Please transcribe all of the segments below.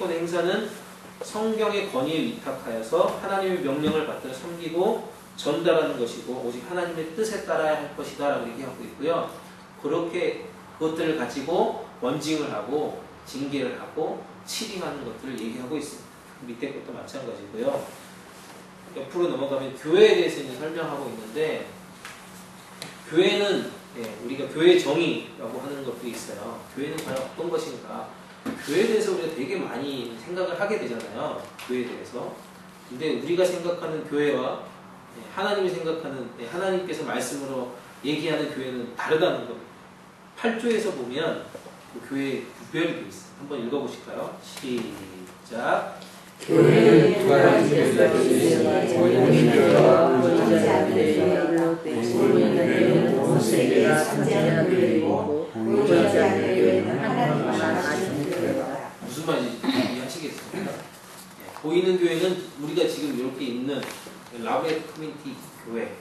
행사는 성경의 권위에 위탁하여서 하나님의 명령을 받들어 섬기고 전달하는 것이고 오직 하나님의 뜻에 따라야 할 것이다 라고 얘기하고 있고요. 그렇게 그것들을 가지고 원징을 하고 징계를 하고 치링하는 것들을 얘기하고 있습니다. 밑에 것도 마찬가지고요. 옆으로 넘어가면 교회에 대해서 이제 설명하고 있는데, 교회는 우리가 교회 정의라고 하는 것도 있어요. 교회는 과연 어떤 것인가? 교회에 대해서 우리가 되게 많이 생각을 하게 되잖아요. 교회에 대해서. 근데 우리가 생각하는 교회와 하나님이 생각하는, 하나님께서 말씀으로 얘기하는 교회는 다르다는 겁니다. 8조에서 보면 그 교회의 구별이 되어 있어요. 한번 읽어보실까요? 시작. 교회는 두 가지에서 보이는 교회와 보이지 않는 교회가 보이는 교회는 온 세계가 상징하는 교회이고 보이지 않는 교회는 하나님만 아시는 교회다. 무슨 말인지 이해하시겠습니까? 보이는 교회는 우리가 지금 이렇게 있는 라베 커뮤니티 교회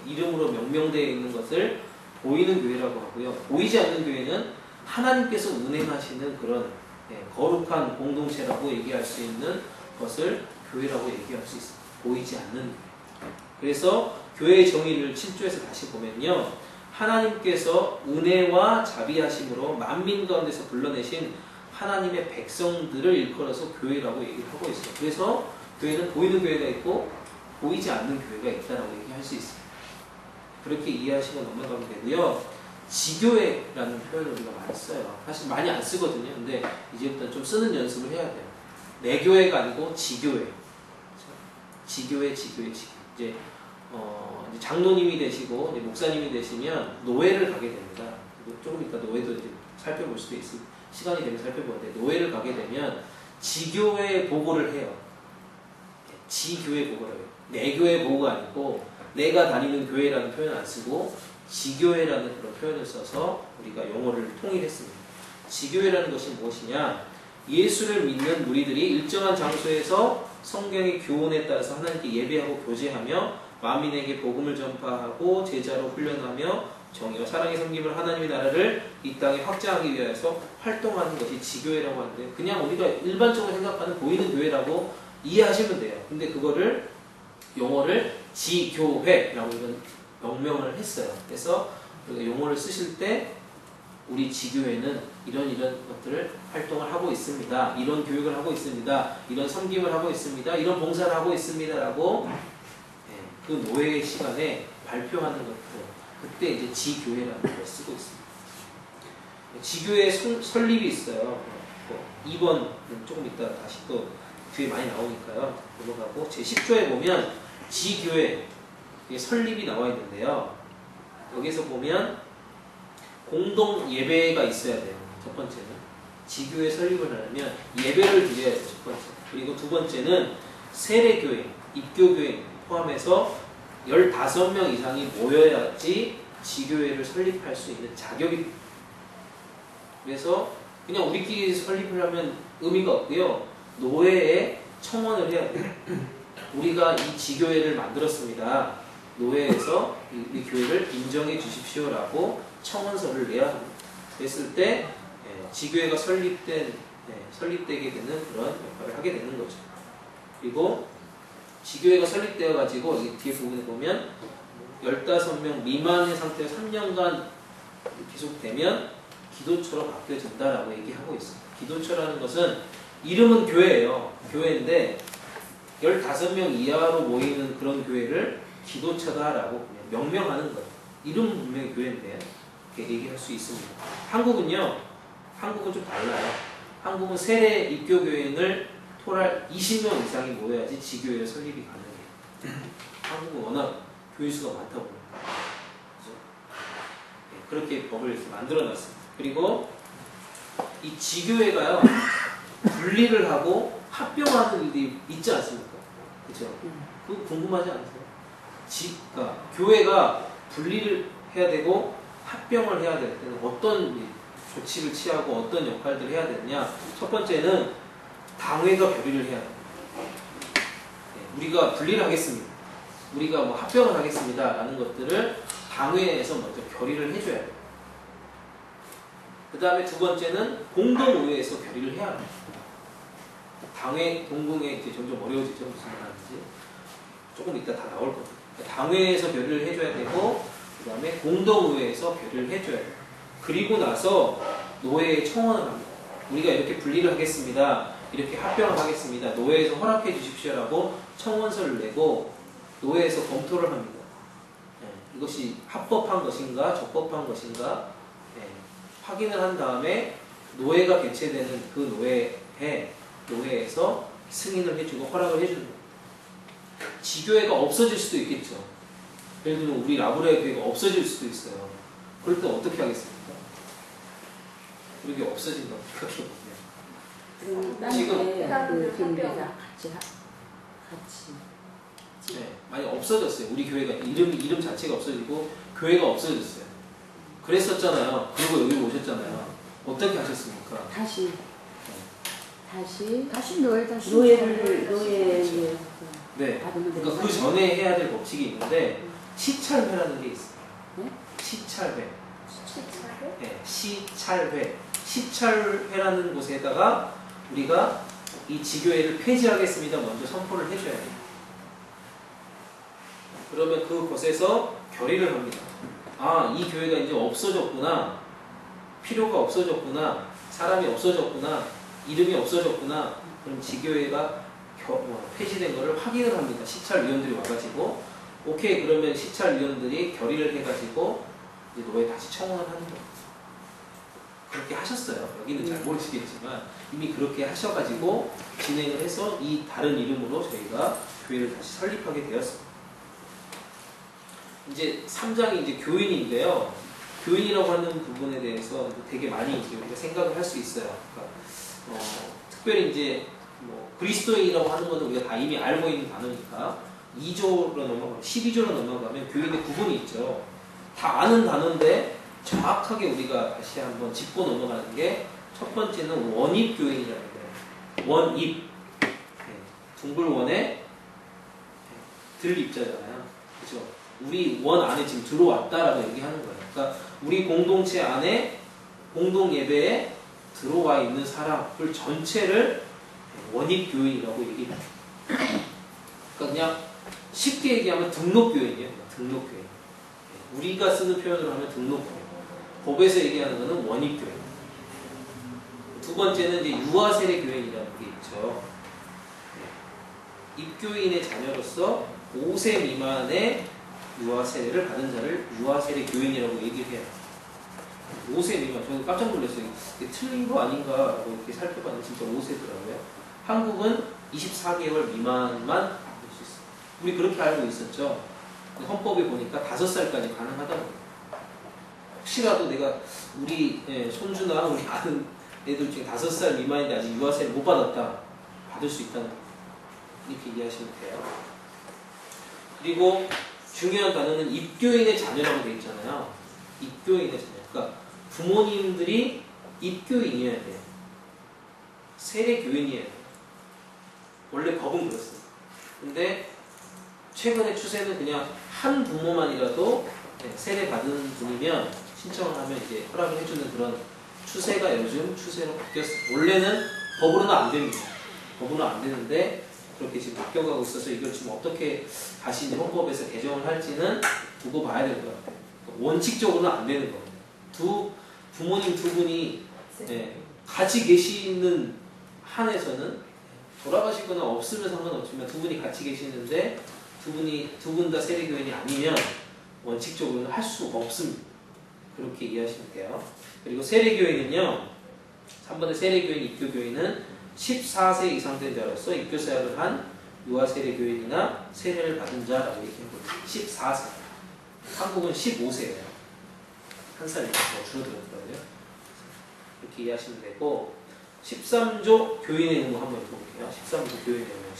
이름으로 명명되어 있는 것을 보이는 교회라고 하고요. 보이지 않는 교회는 하나님께서 운행하시는 그런 거룩한 공동체라고 얘기할 수 있는 것을 교회라고 얘기할 수 있습니다. 보이지 않는 교회. 그래서 교회의 정의를 7조에서 다시 보면요, 하나님께서 은혜와 자비하심으로 만민 가운데서 불러내신 하나님의 백성들을 일컬어서 교회라고 얘기를 하고 있어요. 그래서 교회는 보이는 교회가 있고 보이지 않는 교회가 있다라고 얘기할 수 있습니다. 그렇게 이해하시고 넘어가면 되고요. 지교회라는 표현을 우리가 많이 써요. 사실 많이 안 쓰거든요. 근데 이제부터 좀 쓰는 연습을 해야 돼요. 내 교회가 아니고 지교회. 지교회. 이제 장로님이 되시고 이제 목사님이 되시면 노회를 가게 됩니다. 조금 이따 노회도 이제 살펴볼 수도 있을 시간이 되면 살펴보는데, 노회를 가게 되면 지교회 보고를 해요. 지교회 보고를 해요. 내 교회 보고가 아니고 내가 다니는 교회라는 표현을 안 쓰고 지교회라는 그런 표현을 써서 우리가 용어를 통일했습니다. 지교회라는 것이 무엇이냐? 예수를 믿는 무리들이 일정한 장소에서 성경의 교훈에 따라서 하나님께 예배하고 교제하며 만민에게 복음을 전파하고 제자로 훈련하며 정의와 사랑의 섬김을 하나님의 나라를 이 땅에 확장하기 위해서 활동하는 것이 지교회라고 하는데, 그냥 우리가 일반적으로 생각하는 보이는 교회라고 이해하시면 돼요. 근데 그거를 용어를 지교회라고 명명을 했어요. 그래서 우리가 용어를 쓰실 때 우리 지교회는 이런 것들을 활동을 하고 있습니다. 이런 교육을 하고 있습니다. 이런 섬김을 하고 있습니다. 이런 봉사를 하고 있습니다. 라고 그 노예 시간에 발표하는 것들, 그때 이제 지교회라는 걸 쓰고 있습니다. 지교회 설립이 있어요. 2번은 조금 이따 다시 또 뒤에 많이 나오니까요. 넘어가고 제10조에 보면 지교회 설립이 나와 있는데요. 여기서 보면 공동 예배가 있어야 돼요. 첫 번째는 지교회 설립을 하려면 예배를 드려야 돼요. 첫 번째. 그리고 두 번째는 세례교회, 입교교회 포함해서 15명 이상이 모여야지 지교회를 설립할 수 있는 자격이 됩니다. 그래서 그냥 우리끼리 설립을 하면 의미가 없고요. 노회에 청원을 해야 돼요. 우리가 이 지교회를 만들었습니다. 노회에서 이 교회를 인정해 주십시오라고 청원서를 내야 합니다. 그랬을 때 지교회가 설립되게 되는 그런 역할을 하게 되는 거죠. 그리고 지교회가 설립되어 가지고 이 뒤에 부분에 보면 15명 미만의 상태에서 3년간 계속되면 기도처로 바뀌어진다라고 얘기하고 있습니다. 기도처라는 것은 이름은 교회예요. 교회인데 15명 이하로 모이는 그런 교회를 기도처다라고 명명하는 거예요. 이름은 분명히 교회인데 이렇게 얘기할 수 있습니다. 한국은 좀 달라요. 한국은 세례 입교교인을 토랄 20명 이상이 모여야지 지교회의 설립이 가능해요. 한국은 워낙 교인수가 많다 보니까 그렇게 법을 이렇게 만들어놨습니다. 그리고 이 지교회가요, 분리를 하고 합병하는 일이 있지 않습니까? 그렇죠? 그거 궁금하지 않으세요? 그러니까 교회가 분리를 해야 되고 합병을 해야 될 때는 어떤 조치를 취하고 어떤 역할들을 해야 되느냐? 첫 번째는 당회가 결의를 해야 됩니다. 우리가 분리를 하겠습니다. 우리가 뭐 합병을 하겠습니다. 라는 것들을 당회에서 먼저 결의를 해줘야 돼요. 그 다음에 두 번째는 공동의회에서 결의를 해야 합니다. 당회 동궁에 이제 점점 어려워지죠. 무슨 말인지 조금 이따 다 나올 겁니다. 당회에서 결의를 해줘야 되고 그 다음에 공동의회에서 결의를 해줘야 돼요. 그리고 나서 노회에 청원을 합니다. 우리가 이렇게 분리를 하겠습니다. 이렇게 합병을 하겠습니다. 노회에서 허락해 주십시오라고 청원서를 내고 노회에서 검토를 합니다. 이것이 합법한 것인가 적법한 것인가 확인을 한 다음에 노회가 개최되는 그 노회에서 승인을 해주고 허락을 해주는 겁니다. 지교회가 없어질 수도 있겠죠. 예를 들면 우리 라브레 교회가 없어질 수도 있어요. 그럴 때 어떻게 하겠습니까? 그렇게 없어진다고 생각해보면 지금 그 교회가 같이 많이 없어졌어요. 우리 교회가 이름 자체가 없어지고 교회가 없어졌어요. 그랬었잖아요. 그리고 여기 오셨잖아요. 어떻게 하셨습니까? 다시 노예를 네. 받으면 그러니까 그 전에 해야 될 법칙이 있는데 시찰회라는 게 있어요. 네? 시찰회. 시찰회? 네, 시찰회. 시찰회라는 곳에다가 우리가 이 지교회를 폐지하겠습니다. 먼저 선포를 해줘야 돼요. 그러면 그곳에서 결의를 합니다. 아, 이 교회가 이제 없어졌구나. 필요가 없어졌구나. 사람이 없어졌구나. 이름이 없어졌구나. 그럼 지교회가 폐지된 것을 확인을 합니다. 시찰위원들이 와가지고 오케이 그러면 시찰위원들이 결의를 해가지고 이제 노예 다시 청원을 하는 거예요. 그렇게 하셨어요. 여기는 잘 모르시겠지만 이미 그렇게 하셔가지고 진행을 해서 이 다른 이름으로 저희가 교회를 다시 설립하게 되었습니다. 이제 3장이 이제 교인인데요. 교인이라고 하는 부분에 대해서 되게 많이 이제 우리가 생각을 할 수 있어요. 그러니까 특별히 이제 그리스도인이라고 하는 것은 우리가 다 이미 알고 있는 단어니까 2조로 넘어가면 12조로 넘어가면 교인의 구분이 있죠. 다 아는 단어인데 정확하게 우리가 다시 한번 짚고 넘어가는 게 첫 번째는 원입교인이라는 거예요. 원입. 둥글원에 들입자잖아요. 그죠? 우리 원 안에 지금 들어왔다라고 얘기하는 거예요. 그러니까 우리 공동체 안에 공동 예배에 들어와 있는 사람들 전체를 원입교인이라고 얘기해요. 그러니까 그냥 쉽게 얘기하면 등록교인이에요. 등록교인. 우리가 쓰는 표현으로 하면 등록교인. 법에서 얘기하는 것은 원입교인. 두 번째는 이제 유아세례교인이라는 게 있죠. 입교인의 자녀로서 5세 미만의 유아세례를 받은 자를 유아세례교인이라고 얘기를 해요. 5세 미만. 저는 깜짝 놀랐어요. 이게 틀린 거 아닌가라고 이렇게 살펴봤는데 진짜 5세더라고요. 한국은 24개월 미만만 받을 수 있어요. 우리 그렇게 알고 있었죠. 헌법에 보니까 5살까지 가능하다고. 혹시라도 내가 우리 손주나 우리 아는 애들 중에 5살 미만인데 아직 유아세례 못 받았다. 받을 수 있다는 거. 이렇게 이해하시면 돼요. 그리고 중요한 단어는 입교인의 자녀라고 되어 있잖아요. 입교인의 자녀. 그러니까 부모님들이 입교인이어야 돼요. 세례교인이어야 돼요. 원래 법은 그렇습니다. 근데 최근의 추세는 그냥 한 부모만이라도 세례 받은 분이면 신청을 하면 이제 허락을 해주는 그런 추세가 요즘 추세로 바뀌었어요. 원래는 법으로는 안 됩니다. 법으로는 안 되는데 그렇게 지금 바뀌어가고 있어서 이걸 지금 어떻게 다시 이제 헌법에서 개정을 할지는 두고 봐야 될 것 같아요. 원칙적으로는 안 되는 겁니다. 부모님 두 분이 같이 계시는 한에서는 돌아가시거나 없으면 상관없지만 두 분이 같이 계시는데 두 분 다 세례교인이 아니면 원칙적으로는 할 수가 없습니다. 그렇게 이해하시면 돼요. 그리고 세례교인은요, 3번의 세례교인, 입교교인은 14세 이상 된 자로서 입교사역을 한 유아세례교인이나 세례를 받은 자라고 얘기합니다. 14세. 한국은 15세예요. 한 살 이렇게 줄어들었거든요. 이렇게 이해하시면 되고 13조 교인의 의무 한번 읽어볼게요. 13조 교인의 의무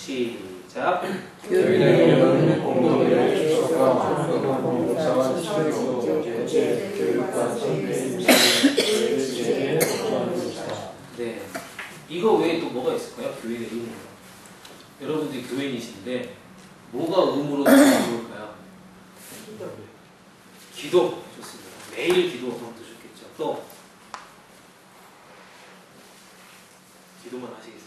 시작. 교인의 의무는 공동의 출석과 방송과 봉사와 수료, 교제, 교육과 선배, 교회의 보좌. 네. 이거 외에 또 뭐가 있을까요? 교인의 의무. 여러분들이 교인이신데 뭐가 의무로 좋을까요? 기도. 좋습니다. 매일 기도하면 더 좋겠죠. 또 기도만 하시겠습니다.